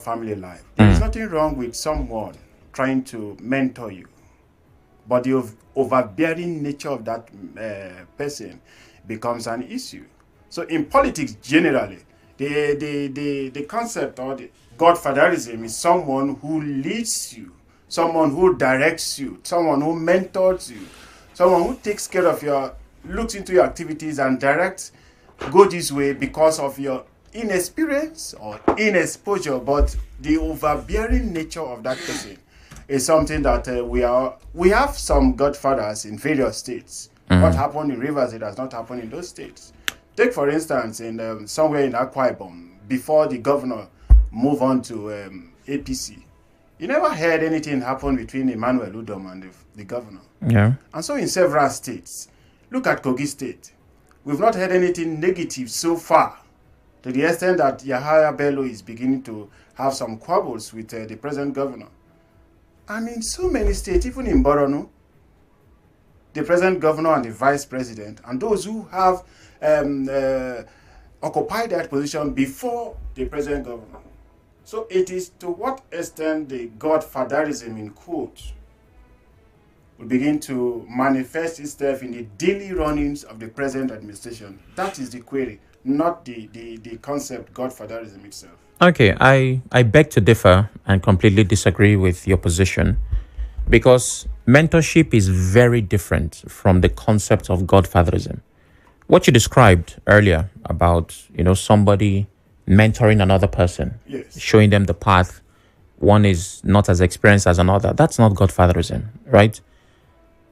family life. There is nothing wrong with someone trying to mentor you, but the overbearing nature of that person becomes an issue. So in politics generally, the concept or the godfatherism is someone who leads you, someone who directs you, someone who mentors you, someone who takes care of your, looks into your activities and directs, go this way because of your inexperience or inexposure. But the overbearing nature of that person is something that we have some godfathers in various states. What happened in Rivers, it has not happened in those states. Take for instance, in somewhere in Akwa Ibom, before the governor moved on to APC, you never heard anything happen between Emmanuel Udom and the governor. Yeah. And so in several states, look at Kogi State, we've not heard anything negative so far, to the extent that Yahaya Bello is beginning to have some quabbles with the present governor. And in so many states, even in Borno, the present governor and the vice president, and those who have occupied that position before the present governor. So it is to what extent the godfatherism, in quotes, will begin to manifest itself in the daily runnings of the present administration. That is the query, not the concept godfatherism itself. Okay, I beg to differ and completely disagree with your position, because mentorship is very different from the concept of godfatherism. What you described earlier about, somebody mentoring another person, Yes, showing them the path, one is not as experienced as another, that's not godfatherism, right?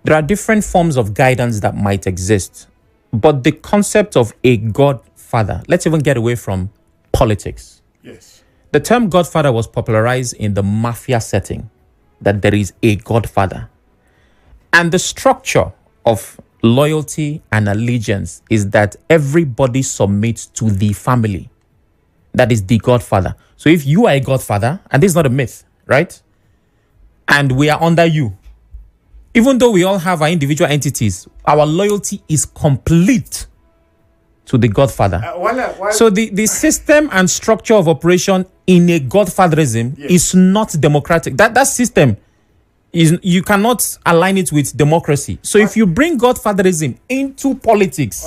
There are different forms of guidance that might exist, but the concept of a godfather, let's even get away from politics. yes, The term godfather was popularized in the mafia setting, that there is a godfather. And the structure of loyalty and allegiance is that everybody submits to the family. That is the godfather. So if you are a godfather, and this is not a myth, right? And we are under you, even though we all have our individual entities, our loyalty is complete to the godfather. So the system and structure of operation in a godfatherism is not democratic. That system is, you cannot align it with democracy. So if you bring godfatherism into politics,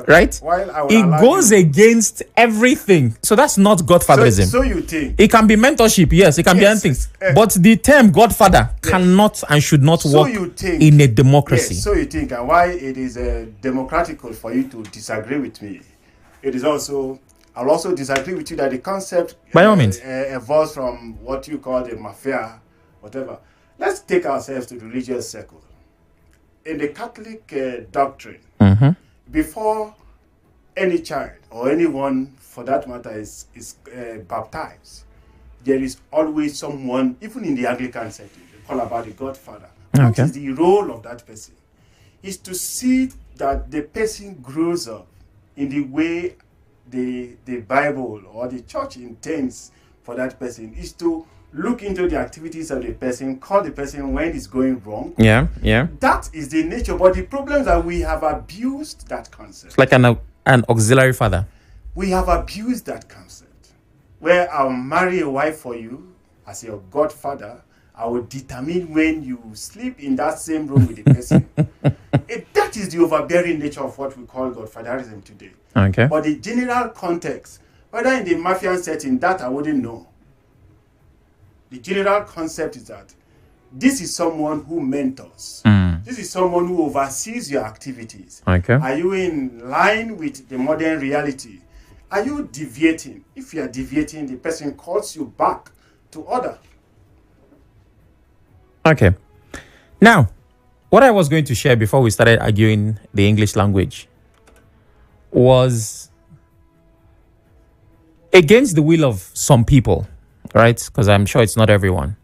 right, it goes against everything. So that's not godfatherism. So you think it can be mentorship, yes, it can be anything. But the term godfather cannot and should not work in a democracy. Yes, so you think, and why it is democratical for you to disagree with me, it is also, I'll also disagree with you that the concept by all means evolves from what you call the mafia, whatever. Let's take ourselves to the religious circle. In the Catholic doctrine, before any child or anyone for that matter is baptized, there is always someone, even in the Anglican setting, they call about the godfather. What is the role of that person? Is to see that the person grows up in the way the Bible or the church intends for that person, is to look into the activities of the person, call the person when it's going wrong. Yeah. That is the nature. But the problem is that we have abused that concept. It's like an auxiliary father. We have abused that concept. Where I'll marry a wife for you as your godfather, I will determine when you sleep in that same room with the person. That is the overbearing nature of what we call godfatherism today. Okay. But the general context, whether in the mafian setting, that I wouldn't know. The general concept is that this is someone who mentors. This is someone who oversees your activities. Okay. Are you in line with the modern reality? Are you deviating? If you are deviating, the person calls you back to order. Okay. Now, what I was going to share before we started arguing the English language was against the will of some people, right? Because I'm sure it's not everyone.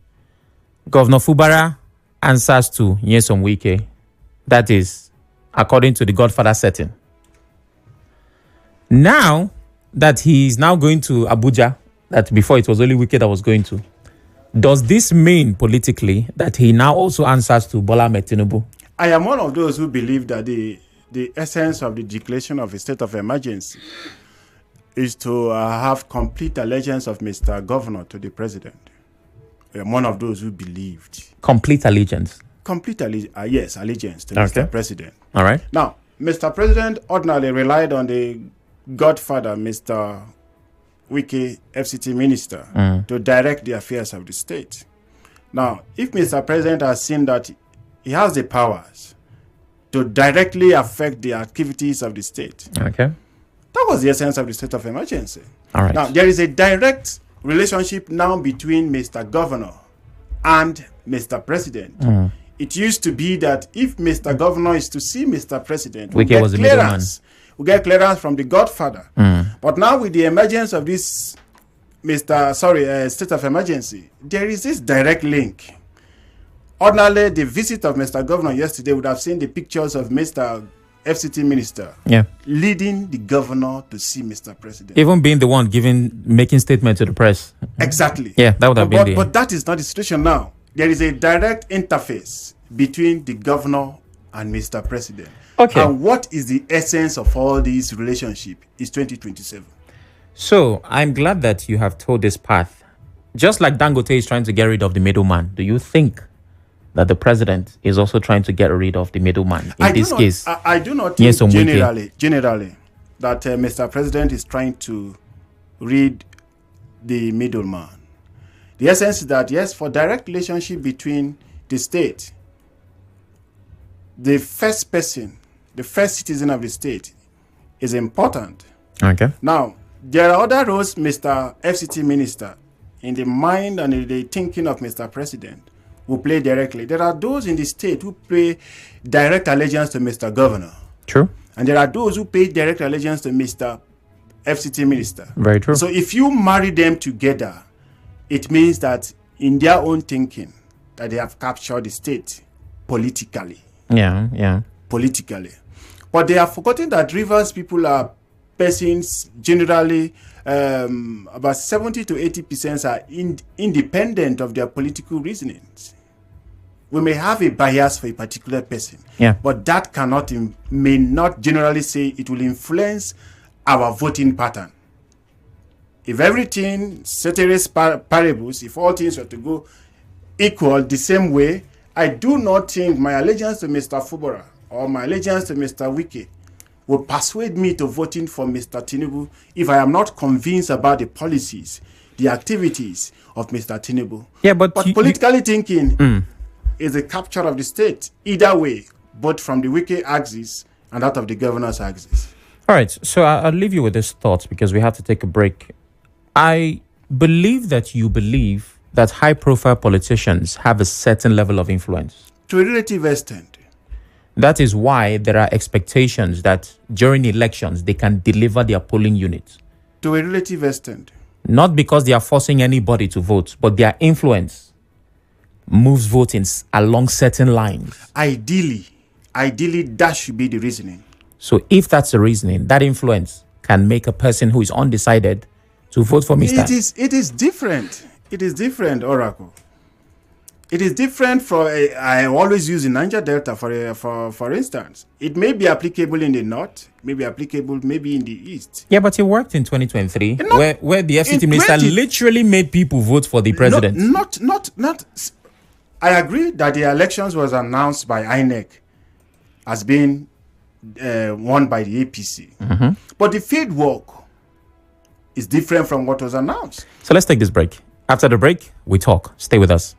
Governor Fubara answers to Nyesom Wike. That is, according to the Godfather setting. Now that he is now going to Abuja, that before it was only Wike that was going to, does this mean politically that he now also answers to Bola Ahmed Tinubu? I am one of those who believe that the essence of the declaration of a state of emergency is to have complete allegiance of Mr. Governor to the president. I'm one of those who believed. Complete allegiance. Complete yes, allegiance to Okay. Mr. President. All right. Now, Mr. President ordinarily relied on the godfather, Mr. Wike, FCT minister, to direct the affairs of the state. Now, if Mr. President has seen that he has the powers to directly affect the activities of the state, Okay. that was the essence of the state of emergency. All right. Now, there is a direct relationship now between Mr. Governor and Mr. President. It used to be that if Mr. Governor is to see Mr. President, we Wike was the middleman. We get clearance from the godfather. But now with the emergence of this state of emergency, there is this direct link. Ordinarily, the visit of Mr. Governor yesterday would have seen the pictures of Mr. FCT minister leading the governor to see Mr. President. Even being the one making statement to the press. Exactly. Yeah, that would have been But that is not the situation now. There is a direct interface between the governor and Mr. President. Okay. And what is the essence of all these relationship is 2027. So I'm glad that you have told this path. Just like Dangote is trying to get rid of the middleman, do you think that the president is also trying to get rid of the middleman in this case? I do not think generally that Mr. President is trying to rid the middleman. The essence is that, yes, for direct relationship between the state, the first person, the first citizen of the state is important. Okay. Now, there are other roles, Mr. FCT minister, in the mind and in the thinking of Mr. President, who play directly. There are those in the state who pay direct allegiance to Mr. Governor. True. And there are those who pay direct allegiance to Mr. FCT minister. Very true. So if you marry them together, it means that in their own thinking, that they have captured the state politically. Yeah. Politically. But they have forgotten that Rivers people are persons generally, about 70 to 80% are independent of their political reasonings. We may have a bias for a particular person, but that may not generally say it will influence our voting pattern. If everything, ceteris paribus, if all things were to go equal the same way, I do not think my allegiance to Mr. Fubara or my allegiance to Mr. Wike will persuade me to voting for Mr. Tinubu if I am not convinced about the policies, the activities of Mr. Tinubu. Yeah, but politically thinking is a capture of the state, either way, both from the Wike axis and that of the governor's axis. All right, so I'll leave you with this thought because we have to take a break. I believe that you believe that high-profile politicians have a certain level of influence. To a relative extent. That is why there are expectations that during elections, they can deliver their polling units. To a relative extent. Not because they are forcing anybody to vote, but their influence moves voting along certain lines. Ideally, that should be the reasoning. So if that's the reasoning, that influence can make a person who is undecided to vote for Mr. It is different. It is different, Oracle. It is different from, I always use the Niger Delta for instance. It may be applicable in the north, maybe applicable maybe in the east. Yeah, but it worked in 2023, where the FCT minister literally made people vote for the president. Not. I agree that the elections was announced by INEC as being won by the APC. But the field work is different from what was announced. So let's take this break. After the break, we talk. Stay with us.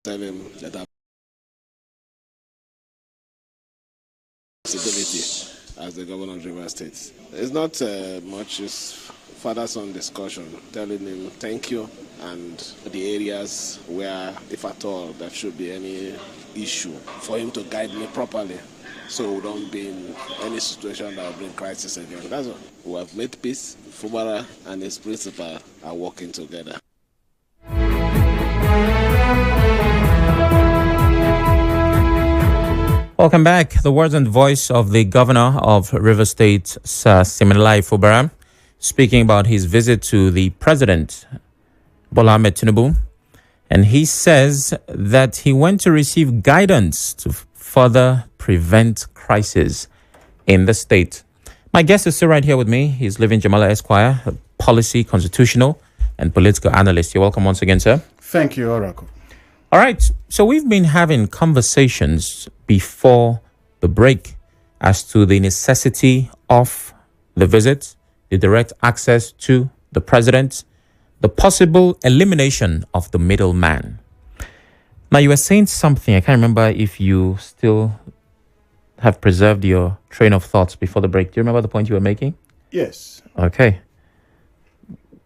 Tell him that I responsibility as the governor of Rivers State. It's not much, it's father-son discussion, telling him thank you and the areas where, if at all, there should be any issue, for him to guide me properly so we don't be in any situation that will bring crisis again. That's all. We have made peace. Fubara and his principal are working together. Welcome back. The words and voice of the governor of River State, Sir Fubara, speaking about his visit to the president, Bola Ahmed Tinubu. And he says that he went to receive guidance to further prevent crisis in the state. My guest is still right here with me. He's Living Jamala Esquire, a policy, constitutional, and political analyst. You're welcome once again, sir. Thank you, Oracle. All right. So we've been having conversations before the break as to the necessity of the visit, the direct access to the president, the possible elimination of the middleman. Now, you were saying something. I can't remember if you still have preserved your train of thoughts before the break. Do you remember the point you were making? Yes. Okay.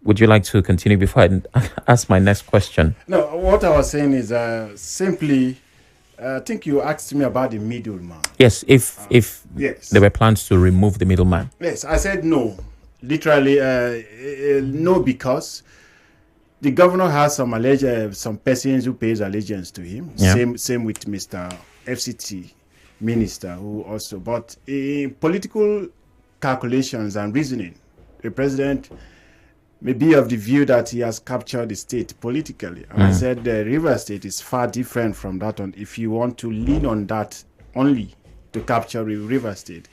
Would you like to continue before I ask my next question? No, what I was saying is simply, I think you asked me about the middleman. Yes, if yes, there were plans to remove the middleman. Yes, I said no. Literally, no, because the governor has some persons who pays allegiance to him. Yeah. Same with Mr. FCT minister, who also. But in political calculations and reasoning, the president may be of the view that he has captured the state politically. And I said the River State is far different from that. And if you want to lean on that only to capture the River State,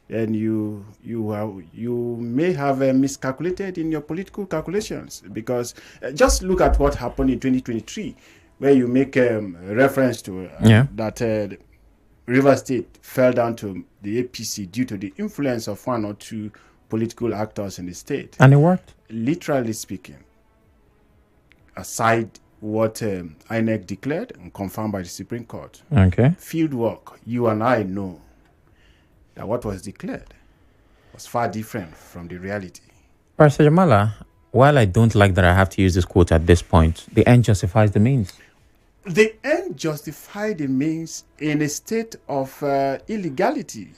then you may have miscalculated in your political calculations. Because just look at what happened in 2023, where you make reference to that River State fell down to the APC due to the influence of one or two political actors in the state. And it worked. Literally speaking, aside what INEC declared and confirmed by the Supreme Court, Okay. field work, you and I know that what was declared was far different from the reality. Pastor Jamala, while I don't like that I have to use this quote at this point, the end justifies the means. The end justified the means in a state of illegality.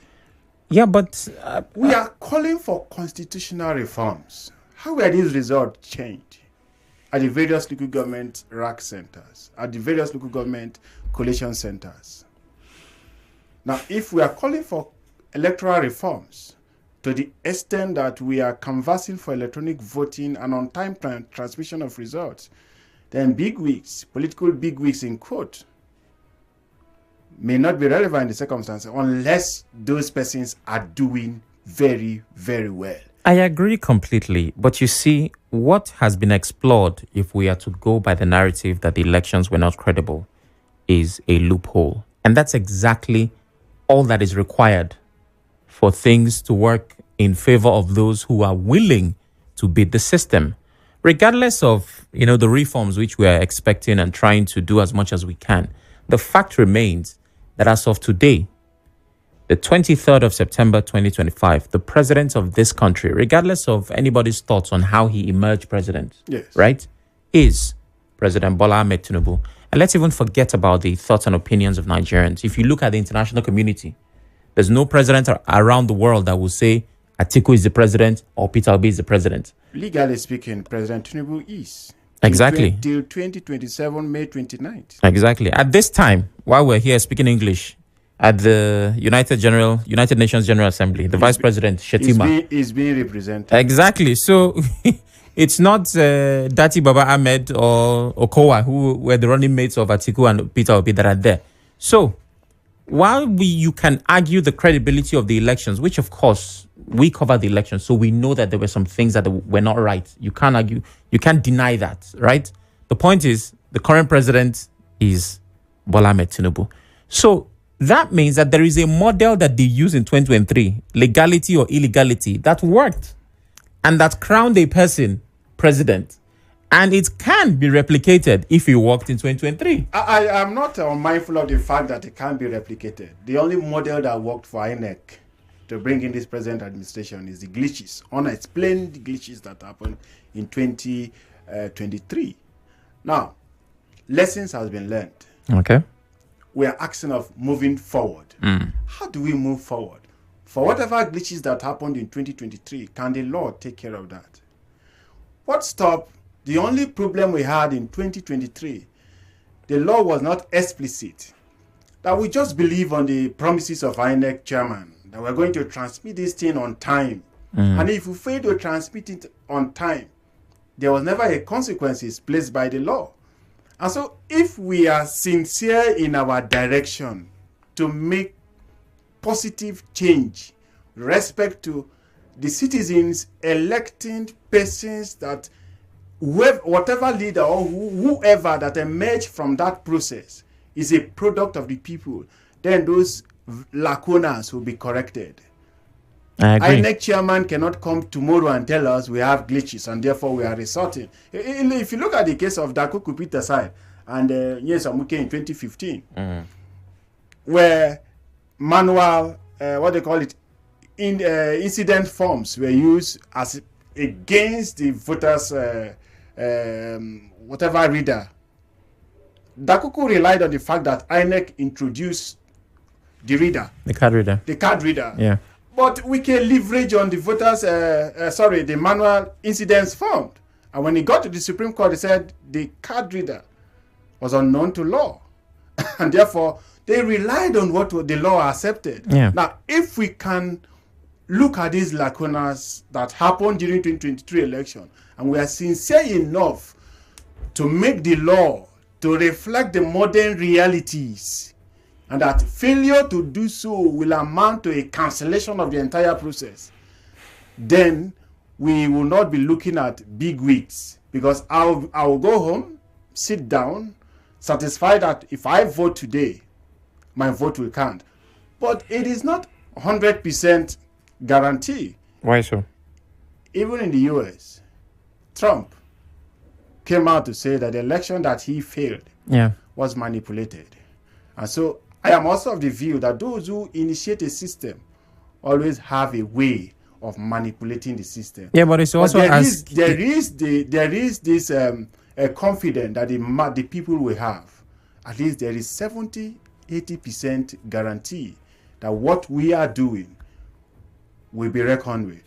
Yeah, but we are calling for constitutional reforms. How were these results changed? At the various local government RAC centers, at the various local government collation centers. Now, if we are calling for electoral reforms to the extent that we are canvassing for electronic voting and on-time transmission of results, then bigwigs, political bigwigs in quote, may not be relevant in the circumstances unless those persons are doing very, very well. I agree completely. But you see, what has been explored, if we are to go by the narrative that the elections were not credible, is a loophole. And that's exactly all that is required for things to work in favor of those who are willing to beat the system. Regardless of, the reforms which we are expecting and trying to do as much as we can, the fact remains that as of today, the 23rd of September 2025, the president of this country, regardless of anybody's thoughts on how he emerged president, right, is President Bola Ahmed Tinubu. And let's even forget about the thoughts and opinions of Nigerians. If you look at the international community, there's no president around the world that will say Atiku is the president or Peter Obi is the president. Legally speaking, President Tinubu is. Exactly. Till 2027, May 29th. Exactly. At this time, while we're here speaking English, at the United Nations General Assembly, the Vice President, Shetima, is being represented. Exactly. So it's not Dati Baba Ahmed or Okowa, who were the running mates of Atiku and Peter Obi, that are there. So while you can argue the credibility of the elections, which of course we cover the elections, so we know that there were some things that were not right. You can't argue, you can't deny that, right? The point is, the current president is Bola Ahmed Tinubu. So that means that there is a model that they used in 2023, legality or illegality, that worked and that crowned a person president. And it can be replicated if it worked in 2023. I am not mindful of the fact that it can't be replicated. The only model that worked for INEC to bring in this present administration is the glitches, unexplained glitches that happened in 2023. Now, lessons has been learned. Okay. We are asking of moving forward. How do we move forward? For whatever glitches that happened in 2023, can the law take care of that? What stopped? The only problem we had in 2023, the law was not explicit. That we just believe on the promises of INEC chairman, that we're going to transmit this thing on time. And if we fail to transmit it on time, there was never a consequences placed by the law. And so if we are sincere in our direction to make positive change, respect to the citizens electing persons that whatever leader or whoever that emerged from that process is a product of the people, then those lacunas will be corrected. I agree. INEC chairman cannot come tomorrow and tell us we have glitches and therefore we are resorting. If you look at the case of Dakuku Peter Side and Nyesamuke in 2015, where manual, what they call it, incident forms were used as against the voters, whatever reader. Dakuku relied on the fact that INEC introduced the reader. The card reader. The card reader. Yeah. But we can leverage on the voters, the manual incidents formed. And when he got to the Supreme Court, he said the card reader was unknown to law. And therefore, they relied on what the law accepted. Yeah. Now, if we can look at these lacunas that happened during 2023 election, and we are sincere enough to make the law to reflect the modern realities, and that failure to do so will amount to a cancellation of the entire process, then we will not be looking at big weeks. Because I will go home, sit down, satisfied that if I vote today, my vote will count. But it is not 100% guarantee. Why so? Even in the US, Trump came out to say that the election that he failed was manipulated. And so I am also of the view that those who initiate a system always have a way of manipulating the system. Yeah, but it's also there is this confidence that the people will have. At least there is 70-80% guarantee that what we are doing will be reckoned with.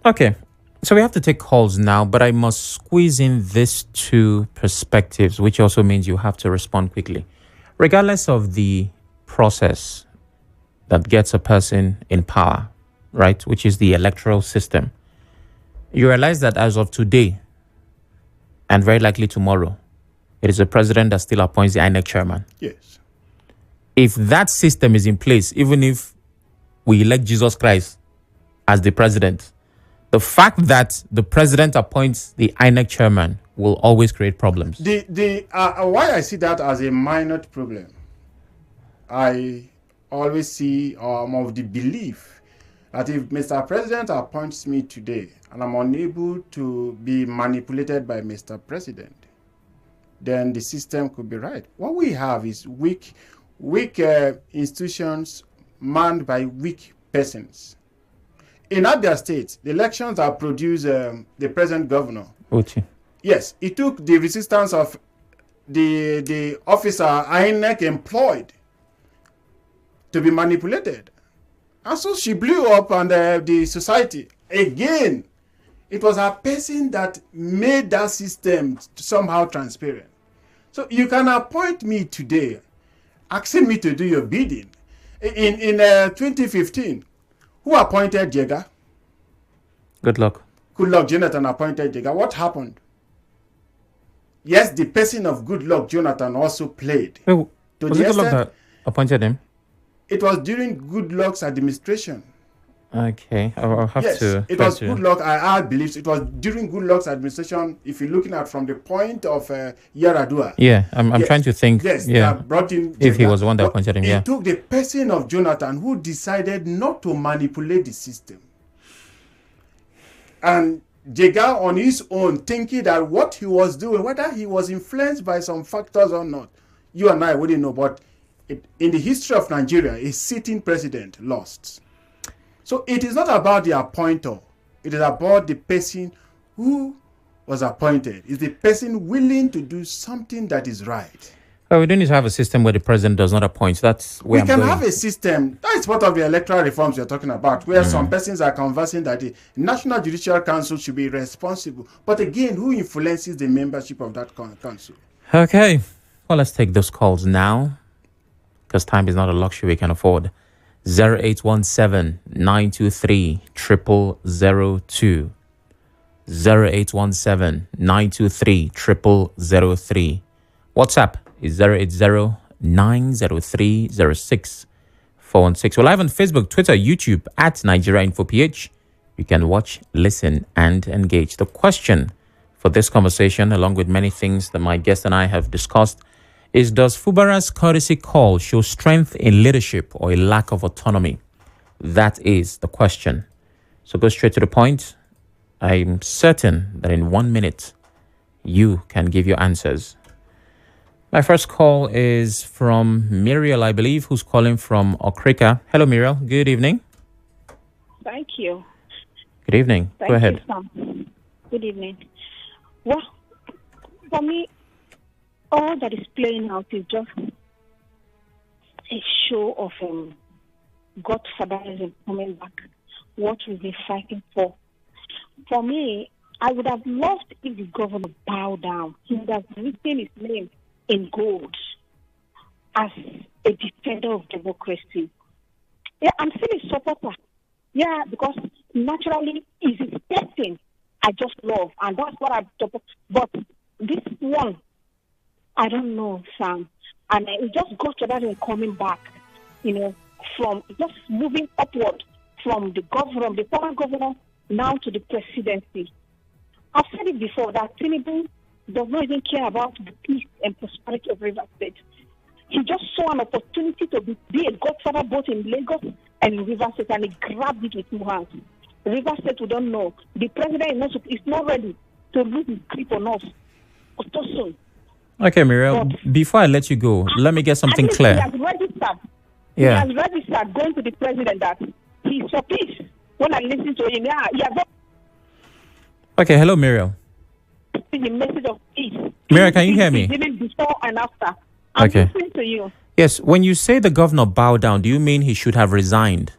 Okay. So we have to take calls now, but I must squeeze in these two perspectives, which also means you have to respond quickly. Regardless of the process that gets a person in power, right, which is the electoral system, you realize that as of today, and very likely tomorrow, it is a president that still appoints the INEC chairman. Yes. If that system is in place, even if we elect Jesus Christ as the president, the fact that the president appoints the INEC chairman will always create problems. Why I see that as a minor problem, I always see I'm of the belief that if Mr. President appoints me today and I'm unable to be manipulated by Mr. President, then the system could be right. What we have is weak institutions manned by weak persons. In Abia State, the elections that produced the present governor. Uchi. Yes, it took the resistance of the officer INEC employed to be manipulated. And so she blew up on the society. Again, it was a person that made that system somehow transparent. So you can appoint me today, asking me to do your bidding. In 2015, who appointed Jega? Good luck. Good luck, Jonathan appointed Jega. What happened? Yes, the person of Good Luck Jonathan also played. Wait, was it Good Luck that appointed him? It was during Good Luck's administration. Okay, I'll have to. It was Good Luck. I believe it was during Good Luck's administration. If you're looking at from the point of Yaradua. Yeah, I'm trying to think. Yes, yeah, brought in if he was the one that appointed him. It took the person of Jonathan who decided not to manipulate the system. And Jega on his own, thinking that what he was doing, whether he was influenced by some factors or not, you and I wouldn't know. But in the history of Nigeria, a sitting president lost. So it is not about the appointer. It is about the person who was appointed. Is the person willing to do something that is right? Well, we don't need to have a system where the president does not appoint. That's where we can have a system. That is part of the electoral reforms we are talking about, where some persons are conversing that the National Judicial Council should be responsible. But again, who influences the membership of that council? Okay. Well, let's take those calls now, because time is not a luxury we can afford. 0817-923-0002. 0817-923-0003. WhatsApp is 080-903-06-416. We're live on Facebook, Twitter, YouTube at Nigeria Info PH. You can watch, listen, and engage. The question for this conversation, along with many things that my guest and I have discussed, is: does Fubara's courtesy call show strength in leadership or a lack of autonomy? That is the question. So go straight to the point. I'm certain that in 1 minute, you can give your answers. My first call is from Muriel, I believe, who's calling from Okrika. Hello, Muriel. Good evening. Thank you. Good evening. Go ahead. You, Sam. Good evening. Well, for me, all that is playing out is just a show of Godfatherism coming back, what we've been fighting for. For me, I would have loved if the governor bowed down. He would have written his name in gold as a defender of democracy. Yeah, I'm still a supporter. Yeah, because naturally, it's his person I just love, and that's what I support. But this one, I don't know, Sam. And it just got to that and coming back, from just moving upward from the governor, the former governor, now to the presidency. I've said it before that Tinubu does not even care about the peace and prosperity of River State. He just saw an opportunity to be a godfather both in Lagos and in River State, and he grabbed it with two hands. River State, we don't know. The president is not ready to lose his grip on us so soon. Okay, Muriel, before I let you go, let me get something clear. He has registered going to the president that he's for peace. When I listen to him, Okay, hello, Muriel. The message of peace. Muriel, can you hear me? Even before and after. I'm listening to you. Yes, when you say the governor bowed down, do you mean he should have resigned?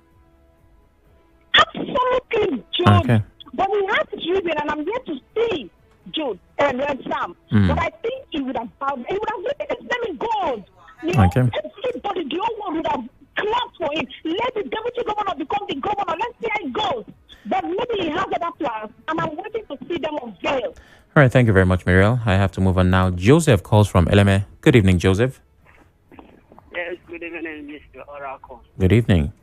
Absolutely, Jude. Okay. But he has his reason, and I'm here to see Jude and Sam. But I think he would have bowed. He would have written his name in gold. Everybody, the whole world would have clapped for him. Let the deputy governor become the governor. Let's see how it goes. But maybe he has other plans, and I'm waiting to see them unveil. All right, thank you very much, Muriel. I have to move on now. Joseph calls from Eleme. Good evening, Joseph. Yes, good evening, Mr. Oracle. Good evening.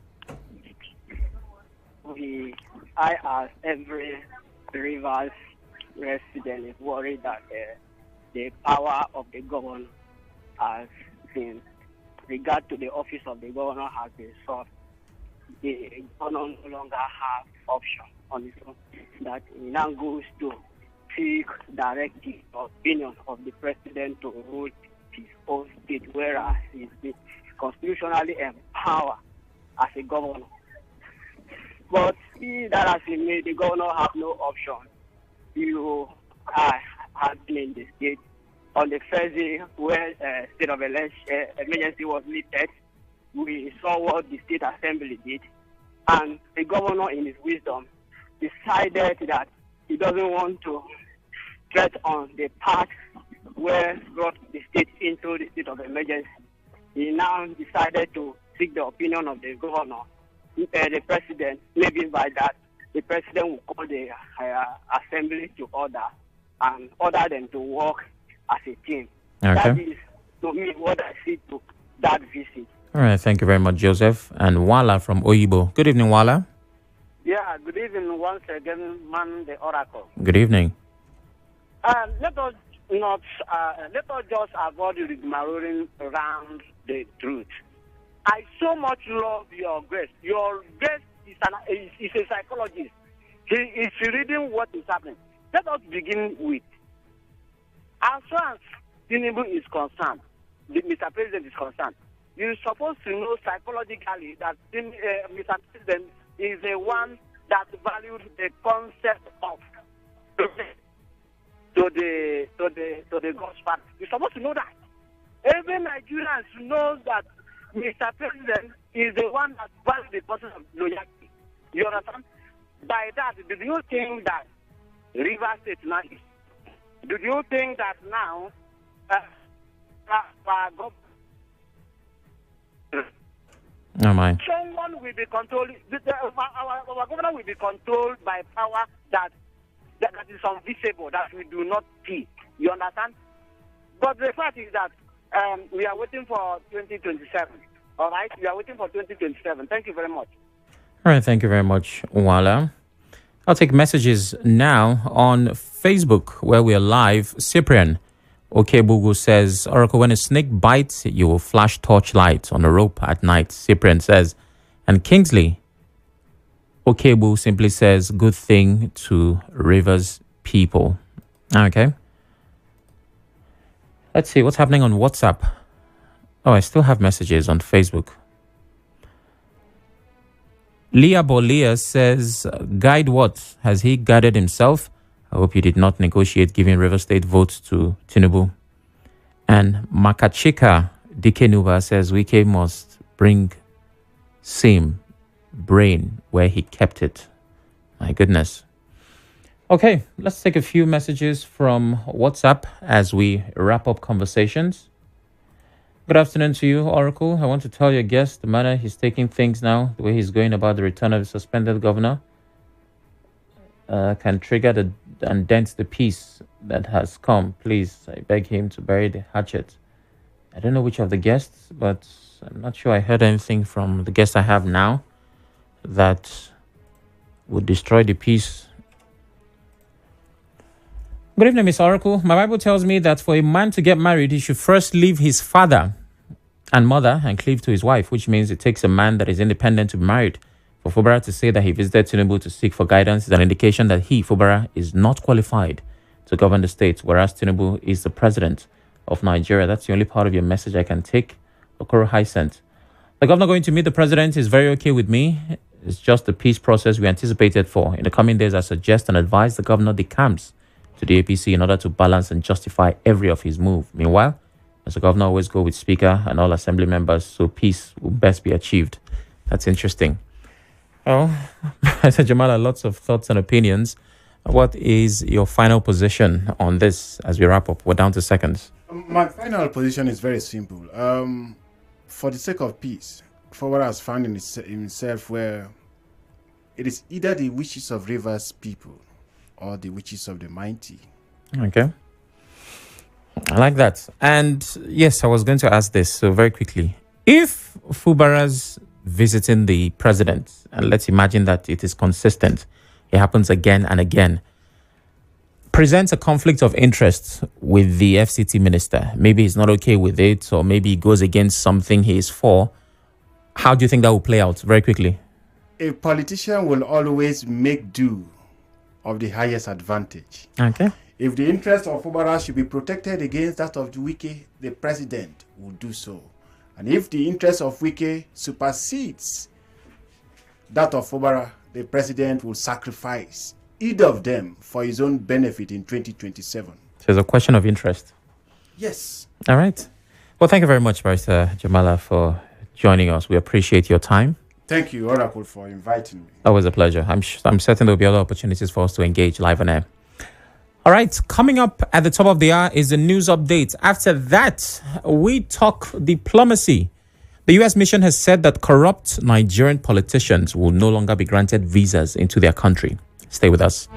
I, as every Rivers resident, is worried that the power of the governor has been, regard to the office of the governor has been sought. The governor no longer has option on his own, that he now goes to seek directive or opinion of the president to rule his own state, whereas he's been constitutionally empowered as a governor. But he that has been made, the governor have no option. You have been in the state on the first day when state of emergency was lifted. We saw what the state assembly did, and the governor, in his wisdom, decided that he doesn't want to tread on the path where brought the state into the state of emergency. He now decided to seek the opinion of the governor, the president. Maybe by that, the president will call the assembly to order and order them to work as a team. Okay. That is, to me, what I see to that visit. All right, thank you very much, Joseph. And Wala from Oyibo. Good evening, Wala. Yeah, good evening once again, man, the Oracle. Good evening. Let us just avoid rigmaroling around the truth. I so much love your guest. Your guest is a psychologist. He is reading what is happening. Let us begin with, as far as Tinubu is concerned, Mr. President is concerned, you're supposed to know psychologically that Mr. President is the one that valued the concept of to the God's Father. You're supposed to know that. Every Nigerian knows that Mr. President is the one that values the concept of loyalty. You understand? By that, do you think that River State now is? Do you think that now our government? Oh my. Someone will be controlled. Our government will be controlled by power that is invisible, that we do not see. You understand? But the fact is that we are waiting for 2027. All right, we are waiting for 2027. Thank you very much. All right, thank you very much, Wala. I'll take messages now on Facebook where we are live. Cyprian Okebugu says, Oracle, when a snake bites, you will flash torchlight on a rope at night. Cyprian says, and Kingsley Okebu simply says, good thing to Rivers people. Okay. Let's see what's happening on WhatsApp. Oh, I still have messages on Facebook. Leah Bolia says, guide what? Has he guided himself? I hope he did not negotiate giving River State votes to Tinubu. And Makachika Dikenuba says, Wike must bring same brain where he kept it. My goodness. Okay, let's take a few messages from WhatsApp as we wrap up conversations. Good afternoon to you, Oracle. I want to tell your guest the manner he's taking things now, the way he's going about the return of the suspended governor, can trigger and dent the peace that has come. Please, I beg him to bury the hatchet. I don't know which of the guests, but I'm not sure I heard anything from the guest I have now that would destroy the peace. Good evening, Miss Oracle. My Bible tells me that for a man to get married, he should first leave his father and mother and cleave to his wife, which means it takes a man that is independent to be married. For Fubara to say that he visited Tinubu to seek for guidance is an indication that he, Fubara, is not qualified to govern the state, whereas Tinubu is the president of Nigeria. That's the only part of your message I can take. Okoro Hyacinth. The governor going to meet the president is very okay with me. It's just the peace process we anticipated for. In the coming days, I suggest and advise the governor decamps to the APC in order to balance and justify every of his move. Meanwhile, as the governor always go with speaker and all assembly members, so peace will best be achieved. That's interesting. Oh, I said, Jamala, lots of thoughts and opinions. What is your final position on this as we wrap up? We're down to seconds. My final position is very simple. For the sake of peace, Fubara has found himself where it is either the wishes of Rivers people or the wishes of the mighty. Okay. I like that. And yes, I was going to ask this so very quickly. If Fubara's visiting the president, and let's imagine that it is consistent, it happens again and again, presents a conflict of interest with the FCT minister. Maybe he's not okay with it, or maybe he goes against something he is for. How do you think that will play out very quickly? A politician will always make do of the highest advantage. Okay. If the interest of Fubara should be protected against that of the Wike, the president will do so. And if the interest of Wike supersedes that of Fubara, the president will sacrifice either of them for his own benefit in 2027. So it's a question of interest. Yes. All right. Well, thank you very much, Barrister Jamala, for joining us. We appreciate your time. Thank you, Oracle, for inviting me. Always a pleasure. I'm certain there'll be other opportunities for us to engage live on air. All right, coming up at the top of the hour is the news update. After that, we talk diplomacy. The U.S. mission has said that corrupt Nigerian politicians will no longer be granted visas into their country. Stay with us.